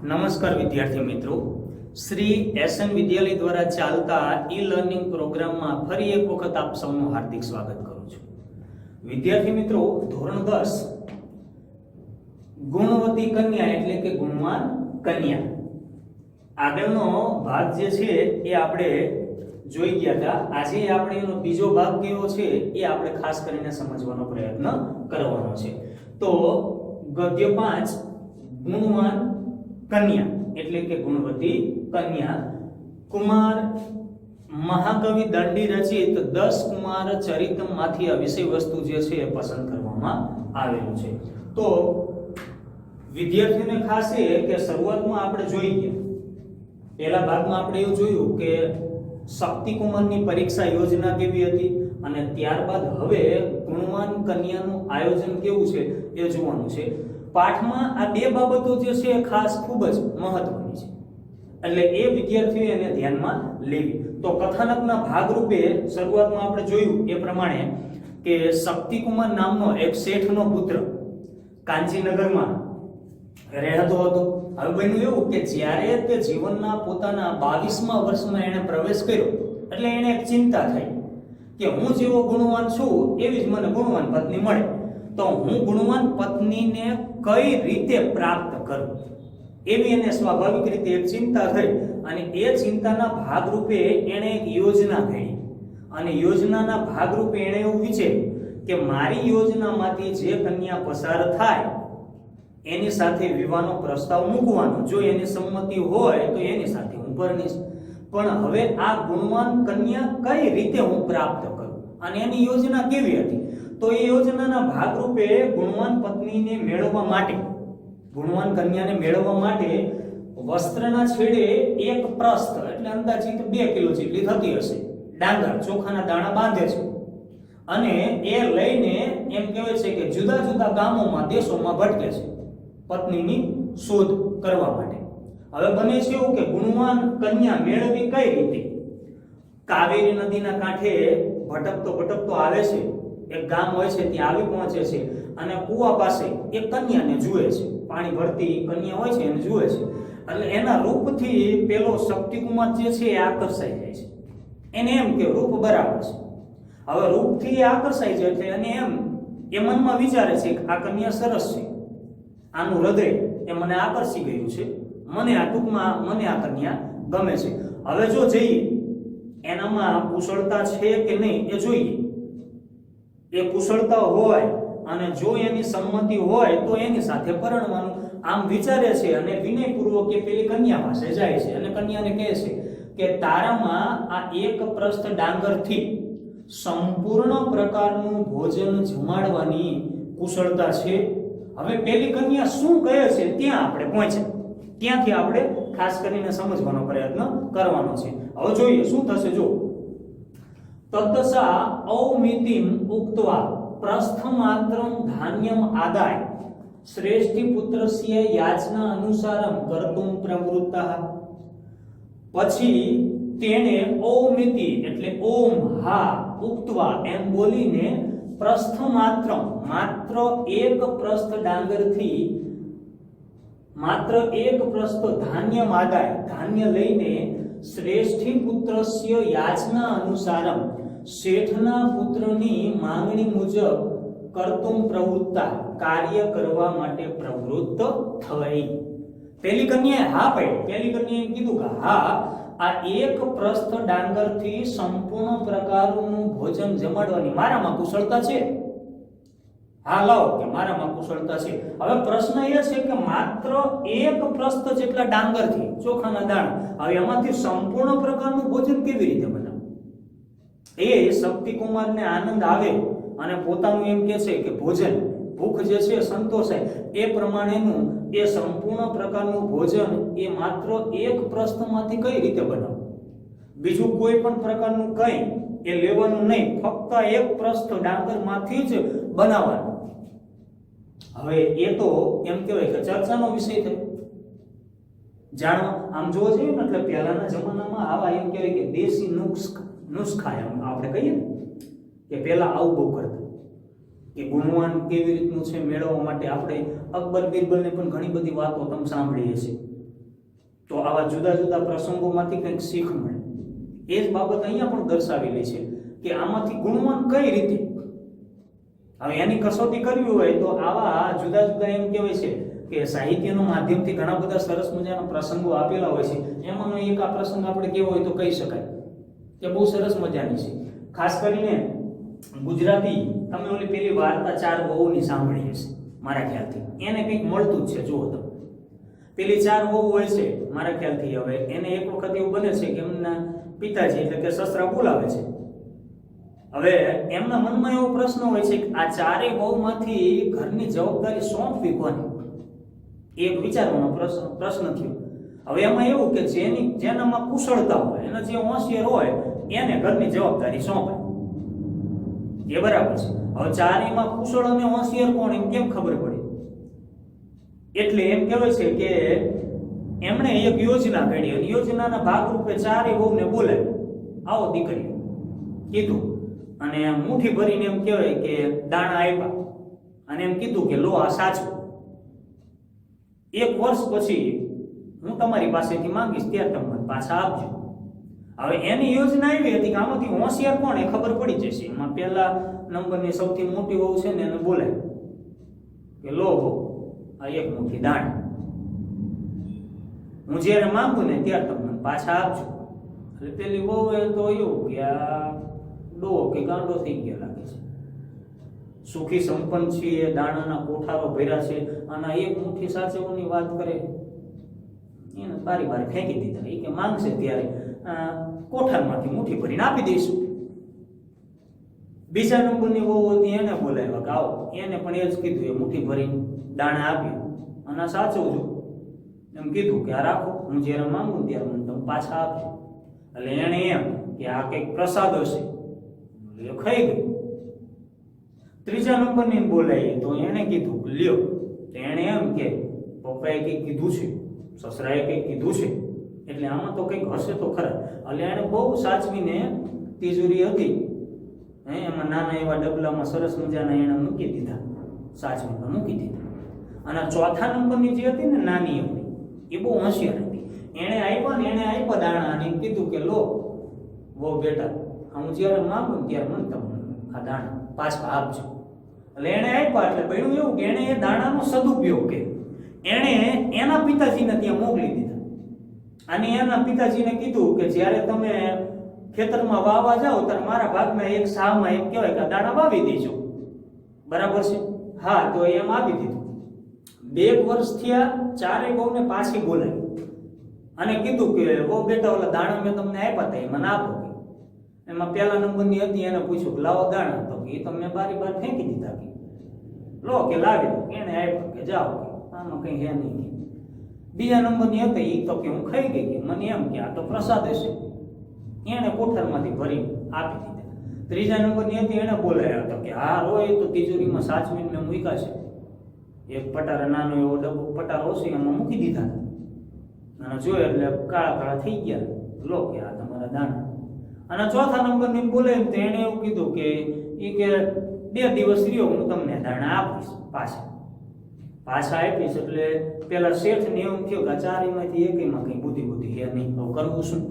નમસ્કાર વિદ્યાર્થી મિત્રો, શ્રી એસએન વિદ્યાલય દ્વારા ચાલતા ઈ લર્નિંગ પ્રોગ્રામમાં ફરી એક વખત આપ સૌનું હાર્દિક સ્વાગત કરું છું. વિદ્યાર્થી મિત્રો, ધોરણ 10 ગુણવતી કન્યા એટલે કે ગુણવાન કન્યા આગળનો ભાગ જે છે એ આપણે જોઈ ગયા હતા. આજે આપણે એનો બીજો ભાગ કેવો છે એ આપણે ખાસ કરીને સમજવાનો પ્રયત્ન કરવાનો છે. તો ગદ્ય 5 ગુણવાન કન્યા એટલે કે ગુણવતી કન્યા. કુમાર મહાકવિ દંડી રચિત 10 કુમાર ચરિતમાંથી આ વિષય વસ્તુ જે છે એ પસંદ કરવામાં આવેલું છે. તો વિદ્યાર્થીઓને ખાસ એ કે શરૂઆતમાં આપણે જોઈ ગયા, પહેલા ભાગમાં આપણે એવું જોયું કે શક્તિકુમારની પરીક્ષા યોજના કેવી હતી અને ત્યારબાદ હવે ગુણવાન કન્યાનું આયોજન કેવું છે એ જોવાનું છે. પાઠમાં આ બે બાબતો જે છે ખાસ ખૂબ જ મહત્વની છે, એટલે એ વિદ્યાર્થીઓ એને ધ્યાનમાં લેવી. તો કથાનકના ભાગરૂપે શરૂઆતમાં આપણે જોયું એ પ્રમાણે કે શક્તિકુમાર નામનો એક શેઠનો પુત્ર કાંચીનગરમાં રહેતો હતો. હવે બન્યું એવું કે જ્યારે તે જીવનના પોતાના 22મા વર્ષમાં એને પ્રવેશ કર્યો એટલે એને એક ચિંતા થઈ કે હું જેવો ગુણવાન છું એવી જ મને ગુણવાન પત્ની મળે, તો હું ગુણવાન પત્નીને કઈ રીતે પ્રાપ્ત કરું, એવી એને સ્વાભાવિક રીતે એક ચિંતા થઈ. અને એ ચિંતાના ભાગરૂપે એણે એક યોજના ઘડી અને યોજનાના ભાગરૂપે એણે એવું વિચાર્યું કે મારી યોજનામાંથી જે કન્યા પસાર થાય એની સાથે વિવાહનો પ્રસ્તાવ મૂકવાનો, જો એની સંમતિ હોય તો એની સાથે હું પરણીશ. પણ હવે આ ગુણવાન કન્યા કઈ રીતે હું પ્રાપ્ત કરું અને એની યોજના કેવી હતી? તો એ યોજનાના ભાગરૂપે ગુણવાન પત્નીને મેળવવા માટે, ગુણવાન કન્યાને મેળવવા માટે વસ્ત્રના છેડે એક પ્રસ્થ એટલે અંદાજિત 2 કિલો જેટલી થતી હશે ડાંગર, ચોખાના દાણા બાંધે છે અને એ લઈને એમ કહેવાય છે કે જુદા જુદા ગામોમાં, દેશોમાં ભટકે છે પત્નીની શોધ કરવા માટે. હવે બને છે એવું કે ગુણવાન કન્યા મેળવી કઈ રીતે? કાવેરી નદીના કાંઠે ભટકતો આવે છે, એક ગામ હોય છે ત્યાં આવી પહોંચે છે અને કૂવા પાસે એક કન્યાને જુએ છે, પાણી ભરતી કન્યા હોય છે એને જુએ છે. એટલે એના રૂપથી પેલો શક્તિકુમાર જે છે એ આકર્ષાઈ જાય છે. એને એમ કે રૂપ બરાબર છે. હવે રૂપથી એ આકર્ષાઈ જાય છે અને એ મનમાં વિચારે છે કે આ કન્યા સરસ છે, આનું હૃદય એ મને આકર્ષી ગયું છે, મને આ કન્યા ગમે છે. હવે જો જઈએ એનામાં કુશળતા છે કે નહીં એ જોઈએ. એ કુશળતા હોય અને જો એની સંમતિ હોય તો એની સાથે પરણવાનું આમ વિચારે છે અને વિનયપૂર્વક એ પેલી કન્યા પાસે જાય છે અને કન્યાને કહે છે કે તારામાં આ એક પ્રસ્થ ડાંગરથી સંપૂર્ણ પ્રકારનું ભોજન જમાડવાની કુશળતા છે. હવે પેલી કન્યા શું કહે છે ત્યાં આપણે પહોંચ્યા, ત્યાંથી આપણે ખાસ કરીને સમજવાનો પ્રયત્ન કરવાનો છે. હવે જોઈએ શું થશે. જો તત્સા ઔમિતિમ ઉક્ત્વા પ્રસ્થમાત્રમ ધાન્યમ આદાય શ્રેષ્ઠી પુત્રસ્ય યાચના અનુસારમ કર્તુમ પ્રવૃત્તઃ. પછી તેણે ઔમિતિ એટલે ઓમ હા ઉક્ત્વા એમ બોલીને પ્રસ્થમાત્રમ માત્ર એક પ્રસ્થ ડાંગરથી માત્ર એક પ્રસ્થ ધાન્ય આદાય ધાન્ય લઈને શ્રેષ્ઠી પુત્રસ્ય યાચના અનુસારમ શેઠના પુત્રની માંગણી મુજબ કર્તુમ પ્રવૃત્તા કાર્ય કરવા માટે પ્રવૃત્ત થઈ. પેલી કન્યાએ હા પાડી. પેલી કન્યાએ કીધું કે હા, આ એક પ્રસ્થ ડાંગરથી સંપૂર્ણ પ્રકારનું ભોજન જમાડવાની મારામાં કુશળતા છે. હા લાવો કે મારામાં કુશળતા છે. હવે પ્રશ્ન એ છે કે માત્ર એક પ્રસ્થ જેટલા ડાંગરથી, ચોખાના દાણા, હવે એમાંથી સંપૂર્ણ પ્રકારનું ભોજન કેવી રીતે બનાવવું? એ શક્તિકુમારને આનંદ આવે અને પોતાનું એમ કહે છે કે ભોજન, ભૂખ જે છે સંતોષાય એ પ્રમાણેનું એ સંપૂર્ણ પ્રકારનું ભોજન એ માત્ર એક પ્રસ્થમાંથી કઈ રીતે બનાવવું? બીજું કોઈ પણ પ્રકારનું કંઈ એ લેવાનું નહીં, ફક્ત એક પ્રસ્થ ડાંગરમાંથી જ બનાવવાનું. હવે એ તો એમ કહેવાય કે ચર્ચાનો વિષય થયો. જાણવા આમ જોવા જઈએ એટલે પહેલાના જમાનામાં આવા એમ કહેવાય કે દેશી નુસ્ખા એમ આપણે કહીએ ને કે પહેલા આવું બહુ કરતા કે ગુણવાન કેવી રીતનું છે મેળવવા માટે. આપણે અકબર બિરબલને પણ ઘણી બધી વાતો તમે સાંભળી હશે તો આવા જુદા જુદા પ્રસંગોમાંથી કંઈક શીખ મળે. એ જ બાબત અહીંયા પણ દર્શાવેલી છે કે આમાંથી ગુણવાન કઈ રીતે. હવે એની કસોટી કરવી હોય તો આવા જુદા જુદા એમ કહેવાય છે કે સાહિત્યના માધ્યમથી ઘણા બધા સરસ મજાના પ્રસંગો આપેલા હોય છે. એમાંનો એક આ પ્રસંગ આપણે કેવો હોય તો કહી શકાય કે બહુ સરસ મજાની છે. ખાસ કરીને ગુજરાતી તમે ઓલી પેલી વાર્તા ચાર વહુની સાંભળી હશે મારા ખ્યાલથી. એને કંઈક મળતું જ છે. જુઓ તમે, પેલી ચાર વહુ હોય છે મારા ખ્યાલથી. હવે એને એક વખત એવું બને છે કે એમના પિતાજી એટલે કે સસરા બોલાવે છે. હવે એમના મનમાં એવો પ્રશ્ન હોય છે કે આ ચારેય વહુમાંથી ઘરની જવાબદારી સોંપવી કોને? એક વિચારવાનો પ્રશ્ન થયો. હવે એમાં એવું કે જેનામાં કુશળતા હોય, એના જે હોશિયાર હોય એને ઘરની જવાબદારી સોંપાય. એ બરાબર છે. હવે ચારેયમાં કુશળ અને હોશિયાર કોણ એમ કેમ ખબર પડે? એટલે એમ કહેવાય છે કે એમણે એક યોજના ઘડી અને યોજનાના ભાગરૂપે ચારેય વહુને બોલાવી, આવો દીકરી કીધું, અને મુઠ્ઠી ભરીને એમ કહેવાય કે દાણા આપ્યા અને એમ કીધું કે લો આ સાચું, 1 વર્ષ પછી હું તમારી પાસેથી માંગીશ ત્યારે તમે મને પાછા આપજો. હવે એની યોજના એવી હતી કે આમાંથી હોશિયાર કોણ એ ખબર પડી જશે. એમાં પહેલા નંબરની સૌથી મોટી વહુ છે ને એને બોલાય કે લો આ 1 મુઠ્ઠી દાણા, હું જ્યારે માંગુ ને ત્યારે તમે મને પાછા આપજો. એટલે પેલી વહુ એ તો એવું કે આ ડો કે ગાંડો થઈ ગયા લાગે છે. સુખી સંપન્ન છીએ, દાણાના કોઠારો ભર્યા છે, અને 1 મુઠ્ઠી સાચવવાની વાત કરે એને બારી બારી ફેંકી દીધા. એ કે માંગશે ત્યારે કોઠારમાંથી મુઠ્ઠી ભરીને આપી દઈશું. બીજા નંબરની વહુ હતી એને બોલાવ્યા કે આવો, એને પણ એ જ કીધું, એ મુઠ્ઠી ભરીને દાણા આપ્યા અને સાચવજો એમ કીધું કે આ રાખો, હું જ્યારે માંગુ ત્યારે મને તમે પાછા આપજો. એટલે એને એમ કે આ કંઈક પ્રસાદ હશે એટલે ખાઈ ગયું. ત્રીજા નંબરની બોલાવી તો એને કીધું લ્યો, તો એને એમ કે પપ્પાએ કંઈક કીધું છે, સસરાએ કંઈક કીધું છે, એટલે આમાં તો કંઈક હશે તો ખરા. એટલે એને બહુ સાચવીને તિજોરી હતી એમાં નાના એવા ડબલામાં સરસ મજાના એને મૂકી દીધા, સાચવીને મૂકી દીધા. અને ચોથા નંબરની જે હતી ને નાની એમની, એ બહુ હોશિયાર હતી. એને આપ્યા દાણા અને કીધું કે લો બહુ બેટા, હું જ્યારે માંગુ ત્યારે મને તમે આ દાણા પાછા આપજો. એટલે એને આપ્યા એટલે બન્યું એવું કે એને એ દાણાનો સદુપયોગ કર્યો. એને એના પિતાજીને ત્યાં મોકલી દીધા અને એના પિતાજીને કીધું કે જ્યારે તમે ખેતરમાં વાવવા જાઓ ત્યારે મારા ભાગમાં એક સામાં એક કહેવાય કે દાણા વાવી દેજો, બરાબર છે? હા, તો એમ આપી દીધું. 2 વર્ષ થયા, ચારેય વહુને પાછી બોલાવી અને કીધું કે ઓ બેટા, ઓલા દાણા મેં તમને આપ્યા હતા એ મને આપો. એમાં પહેલા નંબરની હતી, એને પૂછ્યું કે લાવો દાણા, તો એ તો મેં બારી બાર ફેંકી દીધા. લો કે લાવી દો, એને આપ્યા કે જાઓ, આમાં કઈ હે નહીં. બીજા નંબરની હતી એ તો કે હું ખાઈ ગઈ, કે મને એમ કે આ તો પ્રસાદ હશે, એને કોઠારમાંથી ભરી આપી દીધા. ત્રીજા નંબરની હતી, એને બોલાયા તો કે હા રો, એ તો તિજોરીમાં સાચવીને મેં મૂક્યા છે. એક પટારા નાનો એવો ડબ્બો પટારો છે એમાં મૂકી દીધા અને જોયો એટલે કાળા કાળા થઈ ગયા. લો કે આ તમારા દાણા. અને ચોથા નંબરની બોલે તો એને એવું કીધું કે 2 દિવસ રહ્યો, હું તમને દાણા આપીશ, પાછા આપીશ. એટલે પેલા શેઠને એવું થયું કે ચારેયમાંથી એકમાં કઈ બુદ્ધિ હે નહીં, હવે કરવું શું?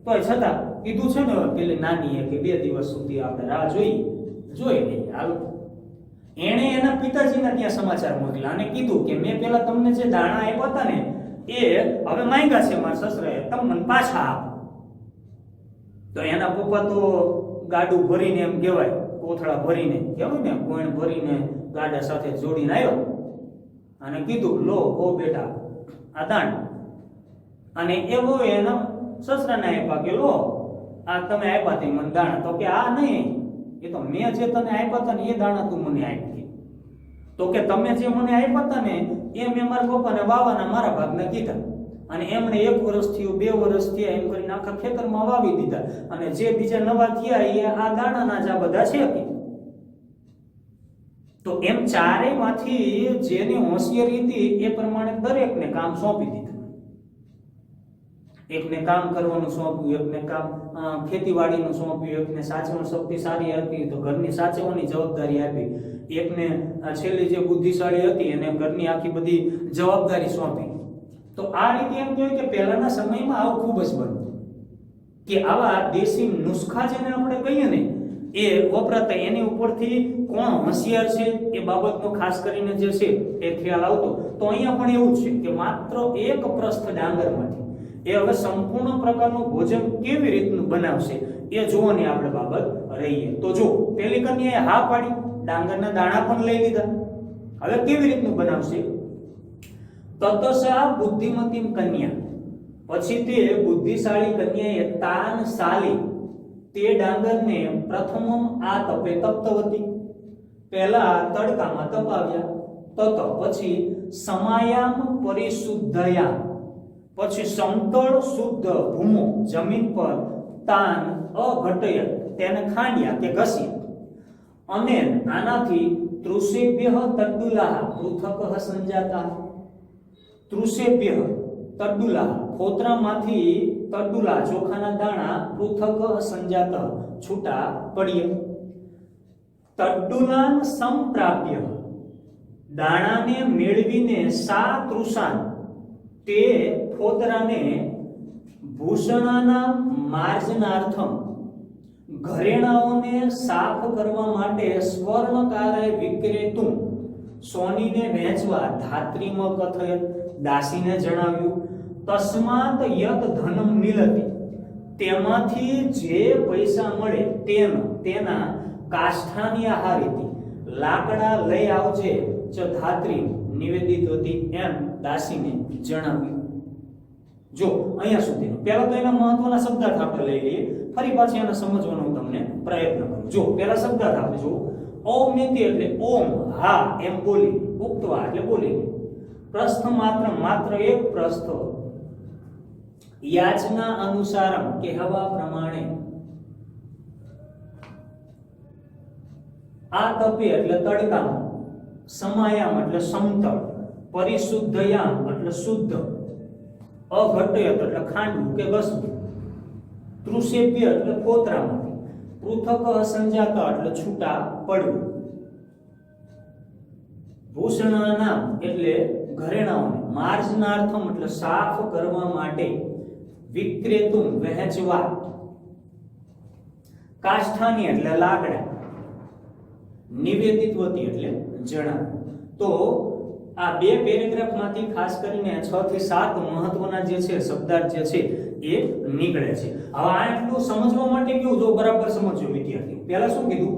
તોય છતાં કીધું છે ને પેલી નાની કે 2 દિવસ સુધી આપણે રાહ જોઈ લઈએ, હાલો. એણે એના પિતાજીના ત્યાં સમાચાર મોકલ્યા અને કીધું કે મેં પેલા તમને જે દાણા આપ્યા હતા ને એ હવે માંગ્યા છે મારા સસરાએ, તમે મને પાછા આપો. તો એના પપ્પા તો ગાડું ભરીને એમ કહેવાય, કોથળા ભરીને કહેવાય ને, કોણ ભરીને ગાડા સાથે જોડીને આવ્યો અને કીધું લો ઓ બેટા આ દાણા. અને એવો એના સસરાને આપ્યા કે લો આ તમે આપ્યા તે મને દાણા. તો કે આ નહીં, એ તો મેં જે તને આપ્યા હતા ને એ દાણા તું મને આપી. તો કે તમે જે મને આપ્યા હતા ને એ મેં મારા પપ્પાને વાવાના મારા ભાગને કીધા અને એમણે 1 વર્ષ થયું, 2 વર્ષ થયા, એમ કરીને આખા ખેતરમાં વાવી દીધા. અને જે બીજા નવા થયા એ આ દાણાના જ આ બધા છે. તો એમ ચારેયમાંથી જેની હોશિયારી હતી એ પ્રમાણે દરેકને કામ સોંપી દીધું. એકને કામ કરવાનું સોંપ્યું, એકને કામ ખેતીવાડીનું સોંપ્યું, એકને સાચવણ શક્તિ સારી હતી તો ઘરની સાચવવાની જવાબદારી આપી, એકને છેલ્લી જે બુદ્ધિશાળી હતી એને ઘરની આખી બધી જવાબદારી સોંપી. તો આ રીતે એમ કહેવાય કે પહેલાના સમયમાં આવું ખૂબ જ બનતું કે આવા દેશી નુસ્ખા જેને આપણે કહીએ ને એ વપરાતા, એની ઉપરથી કોણ હોશિયાર છે એ બાબતનો ખાસ કરીને જે છે એ ખ્યાલ આવતો. તો અહીંયા પણ એવું છે કે માત્ર એક પ્રસ્થ ડાંગરમાંથી એ હવે સંપૂર્ણ પ્રકારનું ભોજન કેવી રીતનું બનાવશે એ જોવાની આપણે બાબત રહીએ. તો જો પેલી કન્યાએ હા પાડી, ડાંગરના દાણા પણ લઈ લીધા, હવે કેવી રીતનું બનાવશે? તતસા બુદ્ધિમતી કન્યા, પછી તે બુદ્ધિશાળી કન્યાએ તાન સાલી તે ડાંગરને પ્રથમમ આ તપે તપ્તવતી, પહેલા તડકામાં તપાવ્યા, તત પછી સમાયામ પરિશુદ્ધયા, પછી સમતળ શુદ્ધ ભૂમો જમીન પર તાન અઘટય તેને ખાંડ્યા કે ઘસ્યા, અને આનાથી તૃષેભ્ય તડ્ડુલાહ પૃથકઃ સંજાતા. તૃષેભ્ય તડ્ડુલાહ ફોતરામાંથી તડ્ડુલા ચોખાના દાણા પૃથક સંજાત છૂટા પડ્યા. તડ્ડુલાન સંપ્રાપ્ય દાણાને મેળવીને સા તૃષાન તે ફોતરાને ભૂષણાના માર્જનાર્થમ ઘરેણાઓને સાફ કરવા માટે સ્વર્ણકારે વિક્રેતું સોનીને વેચવા ધાત્રીમ કથયત દાસીને જણાવ્યું. તસ્માત યત ધનમ મિલતી તેમાંથી જે પૈસા મળે તેના કાષ્ઠાની આહારીથી લાકડા લઈ આવજે ચ ધાત્રી નિવેદિત હતી એમ દાસીને જણાવ્યું. જો અહીંયા સુધીનો પહેલા તો એના મહત્વના શબ્દાર્થ આપણે લઈ લઈએ, ફરી પાછી એને સમજવાનો હું તમને પ્રયત્ન કરું. જો પહેલા શબ્દાર્થ આપણે જો ઔમિતિ એટલે ઓમ હા એમ બોલી, ઉક્તવા એટલે બોલી, પ્રસ્થ માત્ર એક પ્રસ્થ, યાચના અનુસારમ કહેવા પ્રમાણે, આ તપે એટલે તડકામાં, સમાયામ એટલે સમતળ, પરિશુદ્ધયામ એટલે શુદ્ધ, અઘટયત એટલે ખાંડવું કે ઘસવું, તૃષેભ્ય એટલે ફોતરામાંથી, પૃથક સંજાતા એટલે છૂટા પડવું, ભૂષણાનામ એટલે ઘરેણાઓને, માર્જનાર્થમ એટલે સાફ કરવા માટે, વિક્રેતુમ વહેંચવા, કાષ્ઠાની એટલે લાકડા, નિવેદિતવતી એટલે જણાવ. તો આ બે પેરેગ્રાફમાંથી ખાસ કરીને 6 થી 7 મહત્વના જે છે શબ્દાર્થ જે છે એ નીકળે છે. હવે આ એટલું સમજવા માટે કેવું, જો બરાબર સમજો વિદ્યાર્થી. પહેલા શું કીધું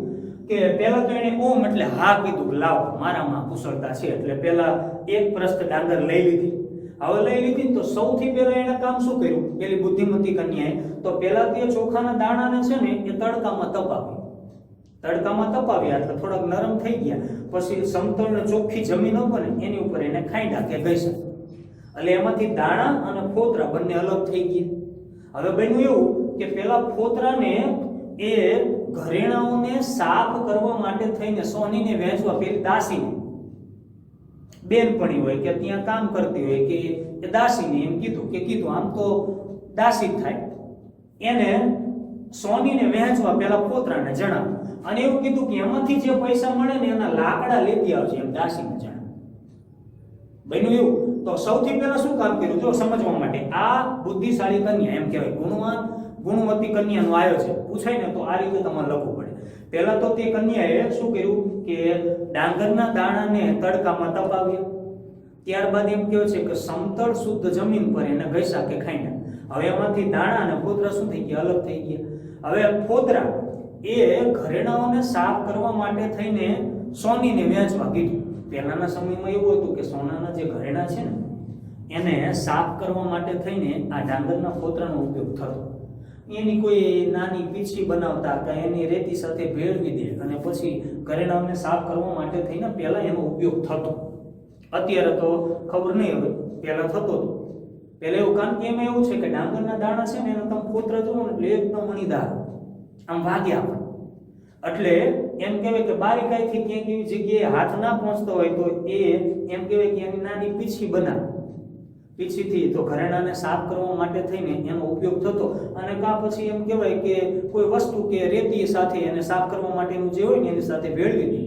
કે પહેલા તો એને ઓમ એટલે હા કીધું, લાવ મારામાં કુશળતા છે, એટલે પહેલા એક પ્રસ્થ ડાંગર લઈ લીધી. હવે લઈ લીધી તો સૌથી પહેલા એને કામ શું કર્યું પેલી બુદ્ધિમતી કન્યાએ? તો પહેલા તે ચોખાના દાણાને છે ને એ તડકામાં તપાવ્યા એટલે થોડાક નરમ થઈ ગયા. પછી સમતળ ને ચોખ્ખી જમીન ઉપર ને એની ઉપર એને ખાંડ્યા કે ઘસ્યા, એટલે એમાંથી દાણા અને ફોતરા બંને અલગ થઈ ગયા. હવે બન્યું એવું કે પેલા ફોતરાને એ ઘરેણાઓને સાફ કરવા માટે થઈને સોનીને વેચવા પેલી દાસીને, બેનપણી હોય કે ત્યાં કામ કરતી હોય કે દાસીને એમ કીધું આમ તો દાસી થાય, એને સોનીને વહેંચવા પેલા ફોતરાને જણાવ, અને એવું કીધું કે એમાંથી જે પૈસા મળે ને એના લાકડા લેતી આવશે એમ દાસીને જણાવ. બન્યું એવું. તો સૌથી પહેલા શું કામ કર્યું જો સમજવા માટે, આ બુદ્ધિશાળી કન્યા એમ કહેવાય, ગુણવતી કન્યાનું આયોજન પૂછાય ને તો આ રીતે તમારે લખવું પડે. પહેલા તો તે કન્યાએ શું કર્યું કે ડાંગરના દાણાને તડકામાં તપાવ્યા, ત્યારબાદ એમ કહે છે કે સમતળ શુદ્ધ જમીન પર એને ઘસ્યા કે ખાંડ્યા. હવે એમાંથી દાણા અને ફોતરા શું થઈ ગયા? અલગ થઈ ગયા. હવે ફોતરા એ ઘરેણાઓને સાફ કરવા માટે થઈને સોનીને વેચવા કીધું. પહેલાના સમયમાં એવું હતું કે સોનાના જે ઘરેણા છે ને એને સાફ કરવા માટે થઈને આ ડાંગરના ફોતરાનો ઉપયોગ થતો. એની કોઈ નાની પીછી બનાવતા કે એની રેતી સાથે ભેળવી દે અને પછી ઘરેણાઓને સાફ કરવા માટે થઈને પહેલા એનો ઉપયોગ થતો. અત્યારે તો ખબર નહીં, હવે પહેલા થતો હતો. પહેલા એવું, કારણ કે એમાં એવું છે કે ડાંગરના દાણા છે ને એનો તમે ફોતરા જુઓ ને એટલે એકદમ મણીદાર આમ વાગ્યા પણ, એટલે એમ કહેવાય કે બારીકાઈથી ક્યાંક એવી જગ્યાએ હાથ ના પહોંચતો હોય તો એ એમ કહેવાય કે એની નાની પીછી બનાવે, પીછીથી તો ઘરેણાને સાફ કરવા માટે થઈને એનો ઉપયોગ થતો. અને કાં પછી એમ કહેવાય કે કોઈ વસ્તુ કે રેતી સાથે એને સાફ કરવા માટેનું જે હોય ને એની સાથે ભેળવી દે,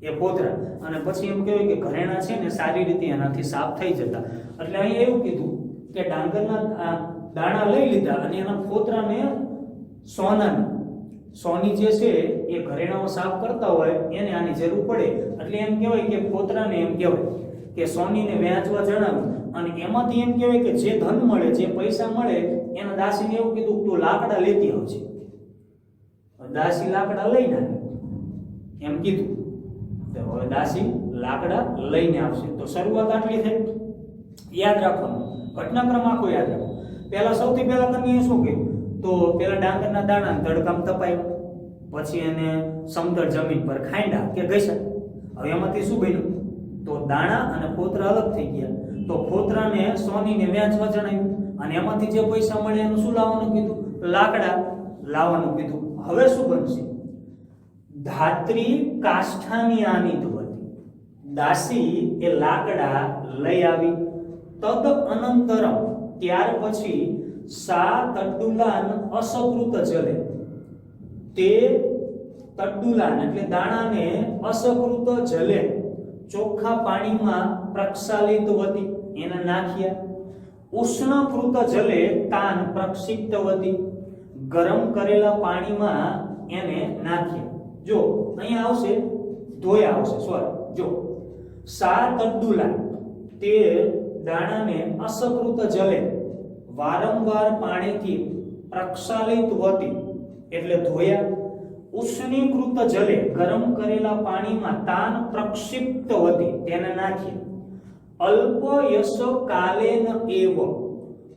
એ ફોતરા, અને પછી એમ કહેવાય કે ઘરેણા છે ને સારી રીતે એનાથી સાફ થઈ જતા. એટલે અહીં એવું કીધું કે ડાંગરના દાણા લઈ લીધા અને એના ફોતરાને સોની જે છે એ ઘરેણાઓ સાફ કરતા હોય એને આની જરૂર પડે, એટલે એમ કહેવાય કે ફોતરાને એમ કહેવાય કે સોનીને વેચવા જણાવ્યું, અને એમાંથી એમ કહેવાય કે જે ધન મળે, જે પૈસા મળે, એના દાસીને એવું કીધું તું લાકડા લેતી આવજે. દાસી લાકડા લઈને આવે એમ કીધું, તો હવે દાસી લાકડા લઈને આવશે. તો શરૂઆત આટલી થઈ. યાદ રાખવાનું, ઘટનાક્રમ આખો યાદ રાખો. પહેલા સૌથી પહેલા કન્યાએ શું કર્યું? તો પેલા ડાંગરના દાણા તડકામ તપાયો, પછી એને સમતળ જમીન પર ખાંડ્યા કે ઘસ્યા. હવે એમાંથી શું બન્યું? તો દાણા અને ફોતરા અલગ થઈ ગયા. તો ફોતરાને સોનીને વેચવા જણાવ્યું, અને એમાંથી જે પૈસા મળે એનું શું લાવવાનું કીધું? લાકડા લાવવાનું કીધું. હવે શું બનશે? ધાત્રી કાષ્ઠાની આની ધોતી. દાસી એ લાકડા લઈ આવી. તદ અનંતરમ, ત્યાર પછી સા તડ્ડુલાન અસકૃત જલે, તે તડ્ડુલાન એટલે દાણાને અસકૃત જલે, ચોખ્ખા પાણીમાં પ્રક્ષાલિત વતી, એને નાખ્યા. ઉષ્ણકૃત જલે તાન પ્રક્ષિપ્ત વતી, ગરમ કરેલા પાણીમાં એને નાખ્યા. જો અહીંયા આવશે ધોયા આવશે, સોરી, જો સા તડ્ડુલાન, તે દાણાને અસકૃત જલે વારંવાર પાણીથી પ્રક્ષાલિત વતી એટલે ધોયા. ઉષ્ણીકૃત જલે, ગરમ કરેલા પાણીમાં તાન પ્રક્ષિપ્ત વતી, તેને નાખી. અલ્પ યશ કાલેન એવ,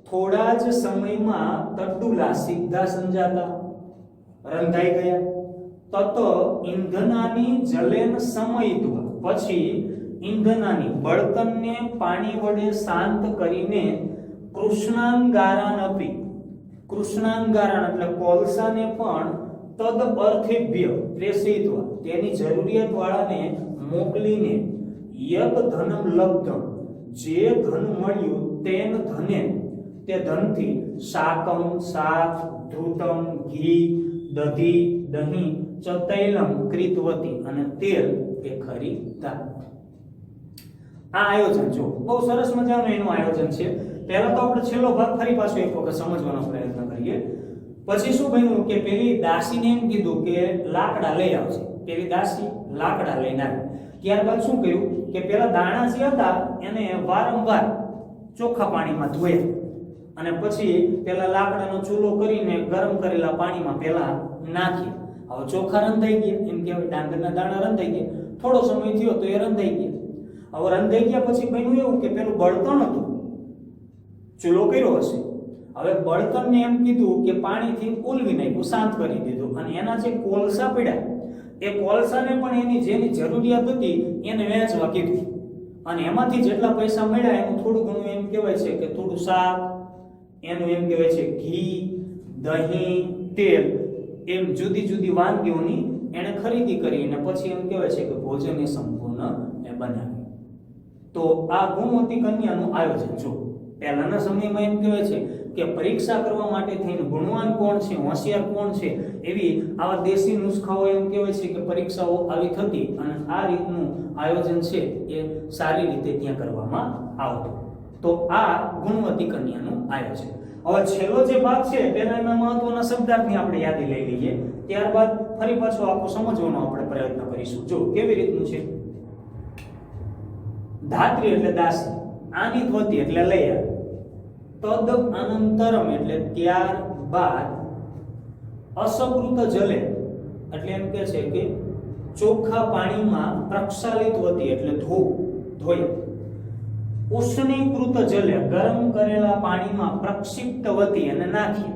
થોડા જ સમયમાં તડ્ડુલા સીધા સંજાતા, રંધાઈ ગયા. તત ઈંધનાની જલેન સમયિત્વા, પછી ઈંધનાની બળતણને પાણી વડે શાંત કરીને કૃષ્ણાંગારાન અપી, કૃષ્ણાંગારાન એટલે કોલસાને પણ તદ અર્થેભ્ય પ્રેષિત્વા, તેની જરૂરિયાત વાળાને મોકલીને યત ધનમ લબ્ધમ, જે ધન મળ્યું તેન ધને, તે ધનથી શાકમ શાક, ધૃતમ ઘી, દધી દહીં, ચતૈલમ કૃતવતી, અને તેલ એ ખરીદતા. આ આયોજન જો બહુ સરસ મજાનું એનું આયોજન છે. પહેલા તો આપણે છેલ્લો ભાગ ફરી પાછો એક વખત સમજવાનો પ્રયત્ન કરીએ. પછી શું બન્યું કે પેલી દાસીને એમ કીધું કે લાકડા લઈ આવજે. પેલી દાસી લાકડા લઈને આવી. ત્યારબાદ શું કર્યું કે પેલા દાણા જે હતા એને વારંવાર ચોખ્ખા પાણીમાં ધોયા, અને પછી પેલા લાકડાનો ચૂલો કરીને ગરમ કરેલા પાણીમાં પેલા નાખી. હવે ચોખા રંધાઈ ગયા, એમ કહેવાય ડાંગરના દાણા રંધાઈ ગયા. થોડો સમય થયો તો એ રંધાઈ ગયા. હવે રંધાઈ ગયા પછી બન્યું એવું કે પેલું બળતણ હતું, ચૂલો કર્યો હશે. હવે બળતણને એમ કીધું કે પાણીથી ઉલવી નાખ્યું, શાંત કરી દીધું, અને એના જે કોલસા પડ્યા એ કોલસાને પણ એની જેની જરૂરિયાત હતી એને વેચવા કીધું, અને એમાંથી જેટલા પૈસા મળ્યા એનું થોડું ઘણું એમ કહેવાય છે કે થોડું શાક, એનું એમ કહેવાય છે ઘી, દહીં, તેલ, એમ જુદી જુદી વાનગીઓની એને ખરીદી કરી અને પછી એમ કહેવાય છે કે ભોજન એ સંપૂર્ણ એ બનાવ્યું. તો આ ગુણવતી કન્યાનું આયોજન જો પહેલાના સમયમાં એમ કહેવાય છે કે પરીક્ષા કરવા માટે થઈને ગુણવાન કોણ છે, હોશિયાર કોણ છે, એવી આવા દેશી નુસ્ખાઓ એમ કહેવાય છે કે પરીક્ષાઓ આવી થતી, અને આ રીતનું આયોજન છે એ સારી રીતે ત્યાં કરવામાં આવતું. તો આ ગુણવતી કન્યાનું આયોજન. હવે છેલ્લો જે ભાગ છે તેના મહત્વના શબ્દાર્થની આપણે યાદી લઈ લઈએ, ત્યારબાદ ફરી પાછો આખું સમજવાનો આપણે પ્રયત્ન કરીશું. જો કેવી રીતનું છે. ધાત્રી એટલે દાસી, આની ધોતી એટલે લઈ આવી. તદ અનંતરમ એટલે ત્યારબાદ, અસકૃત જલે એટલે એમ કે છે કે ચોખ્ખા પાણીમાં પ્રક્ષાલિત વતી એટલે ધોયા. ઉષ્ણીકૃત જલે ગરમ કરેલા પાણીમાં પ્રક્ષિપ્ત વતી અને નાખી.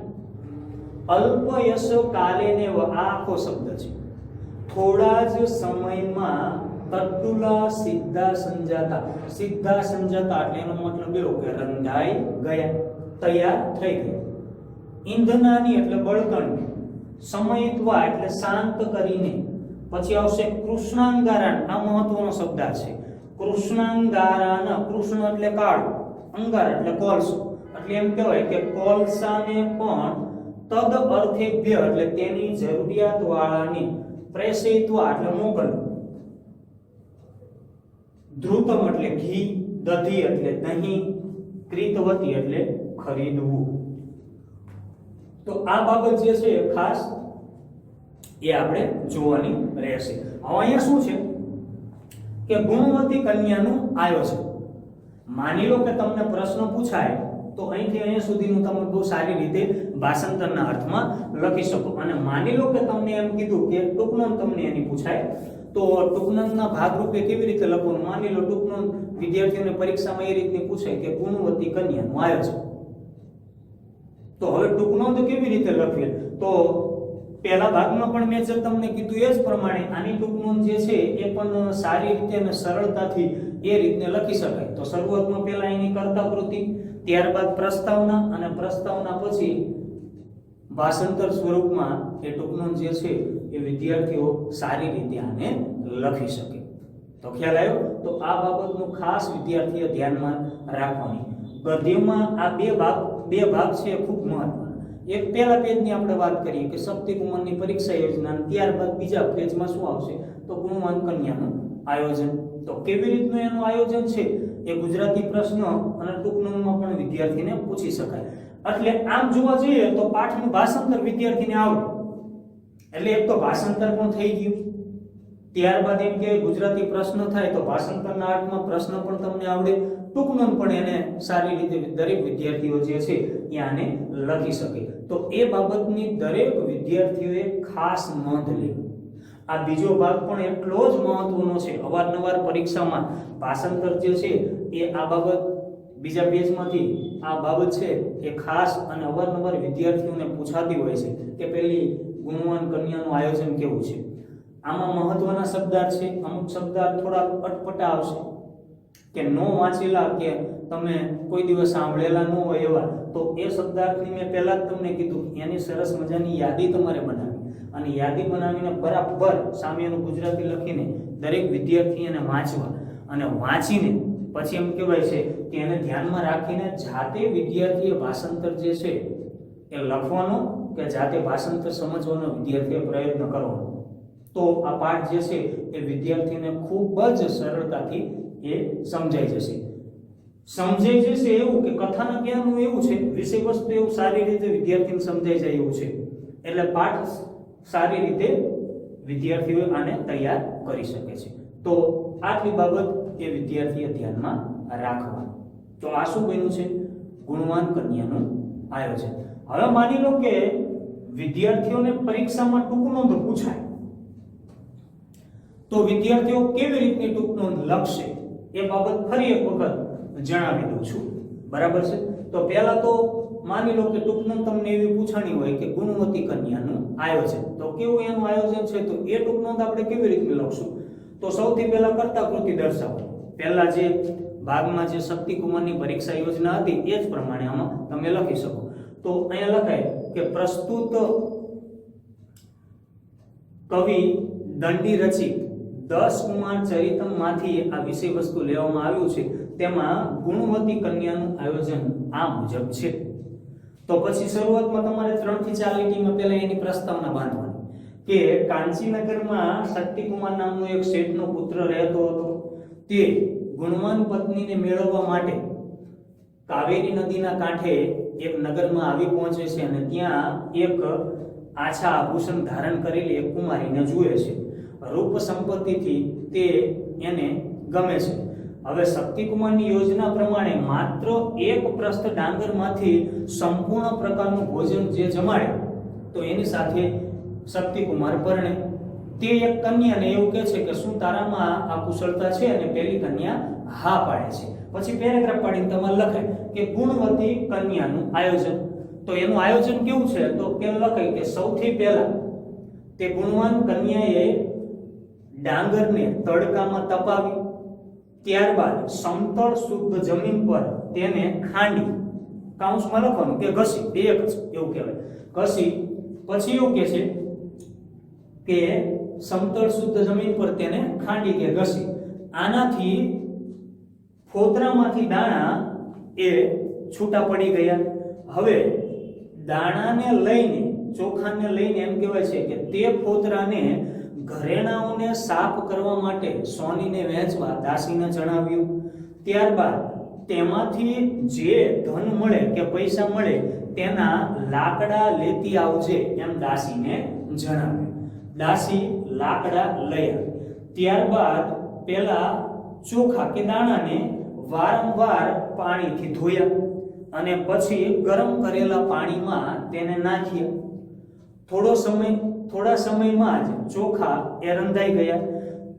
અલ્પ યશ કાલેને, આ આખો શબ્દ છે. થોડા જ સમયમાં તડ્ડુલા સીધા સંજાતા. સીધા સંજાતા એટલે એનો મતલબ એવો કે રંધાઈ ગયા, તૈયાર થઈ ગયા. ઈંધનાની એટલે બળતણની, સમયિત્વા એટલે શાંત કરીને. પછી આવશે કૃષ્ણાંગારાન, આ મહત્વનો શબ્દ છે. કૃષ્ણાંગારાન, કૃષ્ણ એટલે કાળ, અંગાર એટલે કોલસો, એટલે એમ કહેવાય કે કોલસાને પણ તદ અર્થેભ્ય એટલે તેની જરૂરિયાત વાળાને, પ્રેષિત્વા એટલે મોકલવું. ધ્રુતમ એટલે ઘી, દધી એટલે દહીં, ક્રીતવતી એટલે ખરીદવું. તો આ બાબત જે છે ખાસ એ આપણે જોવાની રહેશે. હવે અહીંયા શું છે કે ગુણવતી કન્યાનું આયોજન. માની લો કે તમને પ્રશ્ન પૂછાય તો અહીંથી અહીંયા સુધીનું તમે બહુ સારી રીતે ભાષાંતરના અર્થમાં લખી શકો. અને માની લો કે તમને એમ કીધું કે ટૂંકનોંધ તમને એની પૂછાય તો ટૂંકનોંધના ભાગરૂપે કેવી રીતે લખવાનું. માની લો ટૂંકનોંધ વિદ્યાર્થીઓને પરીક્ષામાં એ રીતની પૂછાય કે ગુણવતી કન્યાનું આયોજન. તો હવે ટૂંકનોંધ કેવી રીતે લખવી? તો પહેલા ભાગમાં પણ મેં જે તમને કીધું એ જ પ્રમાણે આની ટૂંકનોંધ જે છે એ પણ સારી રીતે અને સરળતાથી એ રીતે લખી શકાય. તો શરૂઆતમાં પહેલા એની કર્તાકૃતિ, ત્યારબાદ પ્રસ્તાવના અને પ્રસ્તાવના પછી ભાષાંતર સ્વરૂપમાં એ ટૂંકનોંધ જે છે એ વિદ્યાર્થીઓ સારી રીતે આને લખી શકે. તો ખ્યાલ આવ્યો? તો આ બાબતનું ખાસ વિદ્યાર્થીઓ ધ્યાનમાં રાખવાની. ગદ્યમાં આ બે ભાગ છે ખૂબ મહત્વના. એક પહેલા પેજની આપણે વાત કરીએ કે શક્તિકુમારની પરીક્ષા યોજના, ત્યારબાદ બીજા પેજમાં શું આવશે તો ગુણવાન કન્યાનું આયોજન. તો કેવી રીતનું એનું આયોજન છે એ ગુજરાતી પ્રશ્ન અને ટૂંકનોંધમાં પણ વિદ્યાર્થીને પૂછી શકાય. એટલે આમ જોવા જઈએ તો પાઠનું ભાષાંતર વિદ્યાર્થીને આવડે એટલે એક તો ભાષાંતર પણ થઈ ગયું. ત્યારબાદ એમ કે ગુજરાતી પ્રશ્ન થાય તો ભાષાંતરના અર્થમાં પ્રશ્ન પણ તમને આવડે, ટૂંકનોંધ પણ એને સારી રીતે દરેક વિદ્યાર્થીઓ જે છે એ આને લખી શકે. તો એ બાબતની દરેક વિદ્યાર્થીઓએ ખાસ નોંધ લેવી. આ બીજો ભાગ પણ એટલો જ મહત્વનો છે. અવારનવાર પરીક્ષામાં ભાષાંતર જે છે એ આ બાબત બીજા પેજમાંથી આ બાબત છે એ ખાસ અને અવારનવાર વિદ્યાર્થીઓને પૂછાતી હોય છે કે પેલી ગુણવાન કન્યાનું આયોજન કેવું છે. આમાં મહત્વના શબ્દાર્થ છે, અમુક શબ્દાર્થ થોડા અટપટા આવશે કે નો વાંચેલા કે તમે કોઈ દિવસ સાંભળેલા ન હોય એવા. તો એ શબ્દાર્થની મેં પહેલા જ તમને કીધું એની સરસ મજાની યાદી તમારે બનાવી અને યાદી બનાવીને બરાબર સામે એનું ગુજરાતી લખીને દરેક વિદ્યાર્થીને વાંચવા અને વાંચીને પછી એમ કહેવાય છે કે એને ધ્યાનમાં રાખીને જાતે વિદ્યાર્થીએ ભાષાંતર જે છે એ લખવાનો કે જાતે ભાષાંતર સમજવાનો વિદ્યાર્થીએ પ્રયત્ન કરવાનો. તો આ પાઠ જે છે એ વિદ્યાર્થીને ખૂબ જ સરળતાથી એ સમજાઈ જશે. સમજાઈ જશે એવું કે કથાના જ્ઞાનનું એવું છે, વિષય વસ્તુ એવું સારી રીતે વિદ્યાર્થીને સમજાઈ જાય એવું છે. એટલે પાઠ સારી રીતે વિદ્યાર્થીઓ આને તૈયાર કરી શકે છે. તો આટલી બાબત એ વિદ્યાર્થીએ ધ્યાનમાં રાખવા. તો આ શું બન્યું છે? ગુણવાન કન્યાનું આયોજન. હવે માની લો કે વિદ્યાર્થીઓને પરીક્ષામાં ટૂંકનોંધ પૂછાય તો વિદ્યાર્થીઓ કેવી રીતની ટૂંકનોંધ લખશે એ બાબત ફરી એક વખત જણાવી દઉં છું. બરાબર છે? તો પહેલા તો માની લો કે ટૂંકનોંધ તમને એવી પૂછાણી હોય કે ગુણવતી કન્યાનું આયોજન. તો કેવું એનું આયોજન છે તો એ ટૂંકનોંધ આપણે કેવી રીતે લખશું? તો સૌથી પહેલા કર્તાકૃતિ દર્શાવો. પહેલા જે ભાગમાં જે શક્તિકુમારની પરીક્ષા યોજના હતી એ જ પ્રમાણે આમાં તમે લખી શકો. તો અહીંયા લખાય કે પ્રસ્તુત કવિ દંડી રચિત 10 કુમાર ચરિતમમાંથી આ વિષય વસ્તુ લેવામાં આવ્યું છે. તેમાં ગુણવતી કન્યાનું આયોજન આ મુજબ છે. તો પછી શરૂઆતમાં તમારે 3 થી 4 લીટીમાં પહેલા એની પ્રસ્તાવના બાંધવાની કે કાંચીનગરમાં શક્તિકુમાર નામનો એક શેઠનો પુત્ર રહેતો હતો. તે ગુણવાન પત્નીને મેળવવા માટે કાવેરી નદીના કાંઠે એક નગરમાં આવી પહોંચે છે અને ત્યાં એક આછા આભૂષણ ધારણ કરેલી એક કુમારીને જુએ છે. રૂપ સંપત્તિથી તે એને ગમે છે. હવે શક્તિકુમારની યોજના પ્રમાણે માત્ર એક પ્રસ્થ ડાંગરમાંથી સંપૂર્ણ પ્રકારનું ભોજન જે જમાડે તો એની સાથે શક્તિકુમાર પરણે. તે એક કન્યાને એવું કહે છે કે શું તારામાં આ કુશળતા છે? અને પેલી કન્યા હા પાડે છે. પછી પેરેગ્રાફ પાડીને તમારે લખાય કે ગુણવતી કન્યાનું આયોજન. તો એનું આયોજન કેવું છે તો કે લખાય કે સૌથી પહેલા તે ગુણવાન કન્યાએ ડાંગરને તડકામાં તપાવી, ત્યારબાદ સમતળ શુદ્ધ જમીન પર તેને ખાંડી, કાઉન્સમાં લખવાનું કે ઘસી, બે એક જ એવું કહેવાય, ઘસી. પછી એવું કહે છે કે સમતળ શુદ્ધ જમીન પર તેને ખાંડી કે ઘસી. આનાથી ફોતરામાંથી દાણા એ છૂટા પડી ગયા. હવે દાણાને લઈને ચોખાને લઈને એમ કહેવાય છે કે તે ફોતરાને ઘરેણાઓને સાફ કરવા માટે સોનીને વહેંચવા દાસીને જણાવ્યું. ત્યારબાદ તેમાંથી જે ધન મળે કે પૈસા મળે તેના લાકડા લેતી આવજે એમ દાસીને જણાવ્યું. દાસી લાકડા લઈ આવી. ત્યારબાદ પેલા ચોખા કે દાણાને વારંવાર પાણીથી ધોયા અને પછી ગરમ કરેલા પાણીમાં તેને નાખ્યા. થોડા સમયમાં જ ચોખા એ રંધાઈ ગયા.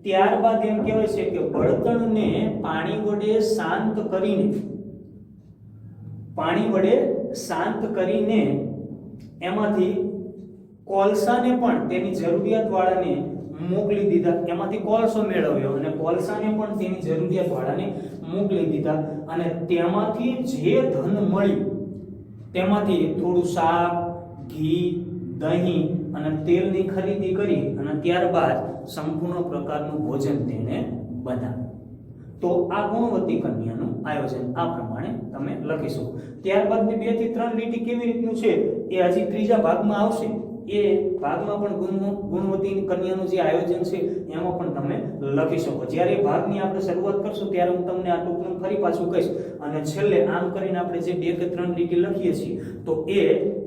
ત્યારબાદ એમ કહેવાય છે કે બળતણને પાણી વડે શાંત કરીને એમાંથી કોલસાને પણ તેની જરૂરિયાત વાળાને મોકલી દીધા. એમાંથી કોલસો મેળવ્યો અને કોલસાને પણ તેની જરૂરિયાત વાળાને મોકલી દીધા અને તેમાંથી જે ધન મળ્યું તેમાંથી થોડું શાક, ઘી, દહીં અને તેલની ખરીદી કરી અને ત્યારબાદ સંપૂર્ણ પ્રકારનું ભોજન તેને બનાવ્યું. તો આ ગુણવતી કન્યાનું આયોજન આ પ્રમાણે તમે લખી શકો. ત્યારબાદ 2 થી 3 લીટી કેવી રીતનું છે એ હજી ત્રીજા ભાગમાં આવશે. એ ભાગમાં પણ ગુણવતી કન્યાનું જે આયોજન છે એમાં પણ તમે લખી શકો. જ્યારે એ ભાગની આપણે શરૂઆત કરશું ત્યારે હું તમને આ ટૂંકમાં ફરી પાછું કહીશ અને છેલ્લે આમ કરીને આપણે જે 2 કે 3 લીટી લખીએ છીએ તો એ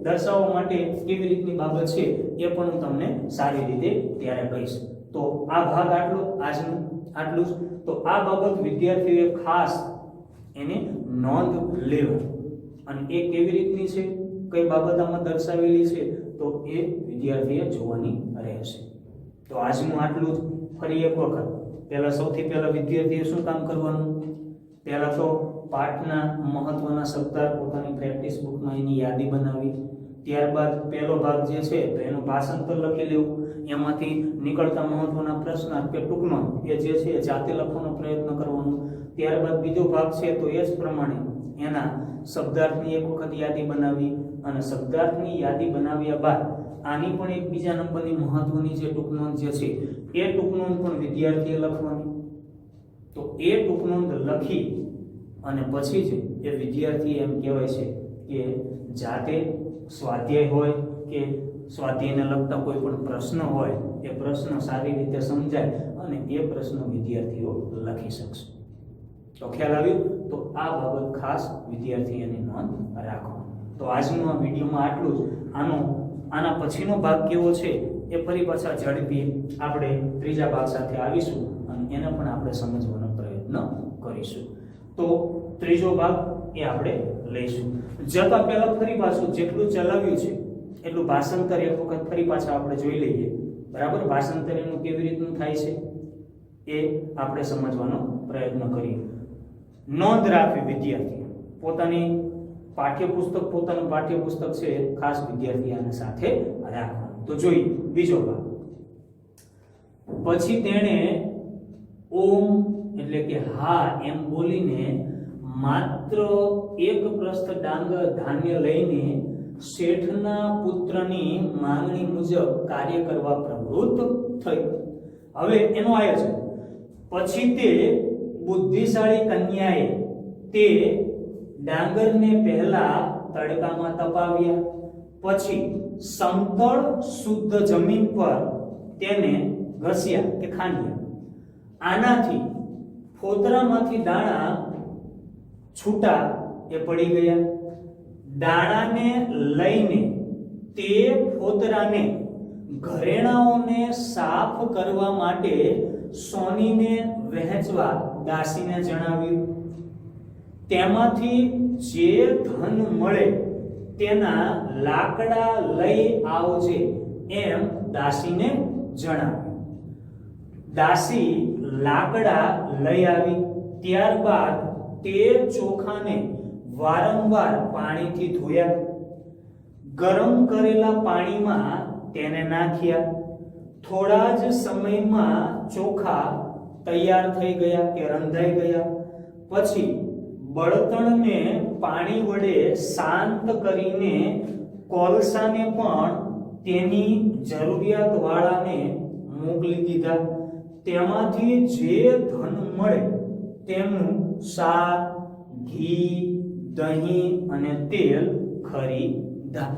દર્શાવવા માટે કેવી રીતની બાબત છે એ પણ હું તમને સારી રીતે ત્યારે કહીશ. તો આ ભાગ આટલું જ. તો આ બાબત વિદ્યાર્થીઓએ ખાસ એને નોંધ લેવા અને એ કેવી રીતની છે, કઈ બાબત આમાં દર્શાવેલી છે તો એ વિદ્યાર્થીએ જોવાની રહેશે. તો આજનું આટલું જ. ફરી એક વખત સૌથી પહેલા વિદ્યાર્થીએ શું કામ કરવાનું? પહેલા તો પાઠના મહત્વના શબ્દાર્થ પોતાની પ્રેક્ટિસ બુકમાં એની યાદી બનાવી. ત્યારબાદ પહેલો ભાગ જે છે તો એનું ભાષાંતર લખી લેવું. એમાંથી નીકળતા મહત્વના પ્રશ્નાર્થ કે ટૂંકમાં એ જે છે જાતે લખવાનો પ્રયત્ન કરવાનો. ત્યારબાદ બીજો ભાગ છે તો એ જ પ્રમાણે એના શબ્દાર્થની એક વખત યાદી બનાવી અને શબ્દાર્થની યાદી બનાવ્યા બાદ આની પણ એક બીજા નંબરની મહત્વની જે ટૂંકનોંધ જે છે એ ટૂંકનોંધ પણ વિદ્યાર્થીએ લખવાની. તો એ ટૂંકનોંધ લખી અને પછી જ એ વિદ્યાર્થી એમ કહેવાય છે કે જાતે સ્વાધ્યાય હોય કે સ્વાધ્યાયને લગતા કોઈ પણ પ્રશ્ન હોય એ પ્રશ્ન સારી રીતે સમજાય અને એ પ્રશ્ન વિદ્યાર્થીઓ લખી શકશે. તો ખ્યાલ આવ્યો? તો આ બાબત ખાસ વિદ્યાર્થીઓની નોંધ રાખો. તો આજનું આ વિડીયોમાં આટલું જ. આના પછીનો ભાગ કેવો છે એ ફરી પાછા ઝડપી આપણે ત્રીજા ભાગ સાથે આવીશું અને એને પણ આપણે સમજવાનો પ્રયત્ન કરીશું. તો ત્રીજો ભાગ એ આપણે લઈશું. જતા પહેલા ફરી પાછું જેટલું ચલાવ્યું છે એટલું ભાષાંતર એક વખત ફરી પાછા આપણે જોઈ લઈએ. બરાબર? ભાષાંતર એનું કેવી રીતનું થાય છે એ આપણે સમજવાનો પ્રયત્ન કરીએ. નોંધ રાખવી વિદ્યાર્થી પોતાનું પાઠ્યપુસ્તક છે ખાસ વિદ્યાર્થી આને સાથે રાખવાનું. તો જોઈએ બીજો ભાગ. પછી તેણે ઓમ એટલે કે હા એમ બોલીને માત્ર એક પ્રસ્થ ડાંગ ધાન્ય લઈને શેઠના પુત્રની માંગણી મુજબ કાર્ય કરવા પ્રવૃત્ત થઈ. હવે એનો આયોજન. પછી તે બુદ્ધિશાળી કન્યાએ તે ડાંગરને પહેલા તડકામાં તપાવ્યા, પછી સમતળ શુદ્ધ જમીન પર તેને ઘસ્યા કે ખાંડ્યા. આનાથી ફોતરામાંથી દાણા છૂટા એ પડી ગયા. દાણાને લઈને તે ફોતરાને ઘરેણાઓને સાફ કરવા માટે સોનીને વહેંચવા દાસીને જણાવ્યું. તેમાંથી જે ધન મળે તેના લાકડા લઈ આવજે એમ દાસીને જણાવ્યું. દાસી લાકડા લઈ આવી. ત્યારબાદ તે ચોખાને વારંવાર પાણીથી ધોયા. ગરમ કરેલા પાણીમાં તેને નાખ્યા. થોડા જ સમયમાં ચોખા તૈયાર થઈ ગયા કે રંધાઈ ગયા. પછી બળતણને પાણી વડે શાંત કરીને કોલસાને પણ તેની જરૂરિયાત વાળાને મોકલી દીધા. તેમાંથી જે ધન મળે તેનું શાક, ઘી, દહીં અને તેલ ખરીદા.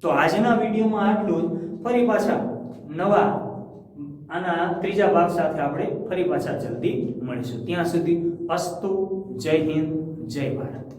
તો આજના વિડીયોમાં આટલું જ. ફરી પાછા નવા આના ત્રીજા ભાગ સાથે આપણે ફરી પાછા જલ્દી મળીશું. ત્યાં સુધી અસ્તુ. જય હિન્દ, જય ભારત.